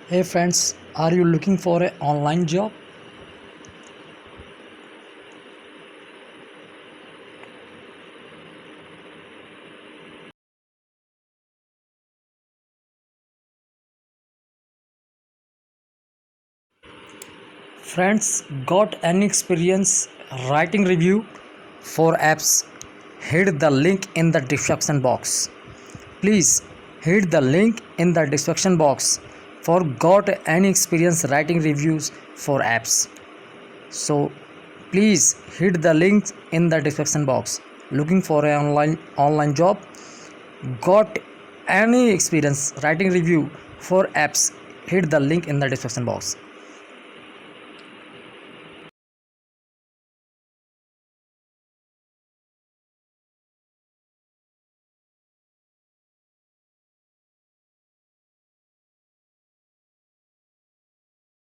Hey friends, are you looking for an online job? Friends, got any experience writing review for apps? Hit the link in the description box. Please hit the link in the description box for got any experience writing reviews for apps. So please hit the link in the description box. Looking for an online job? Got any experience writing review for apps? Hit the link in the description box.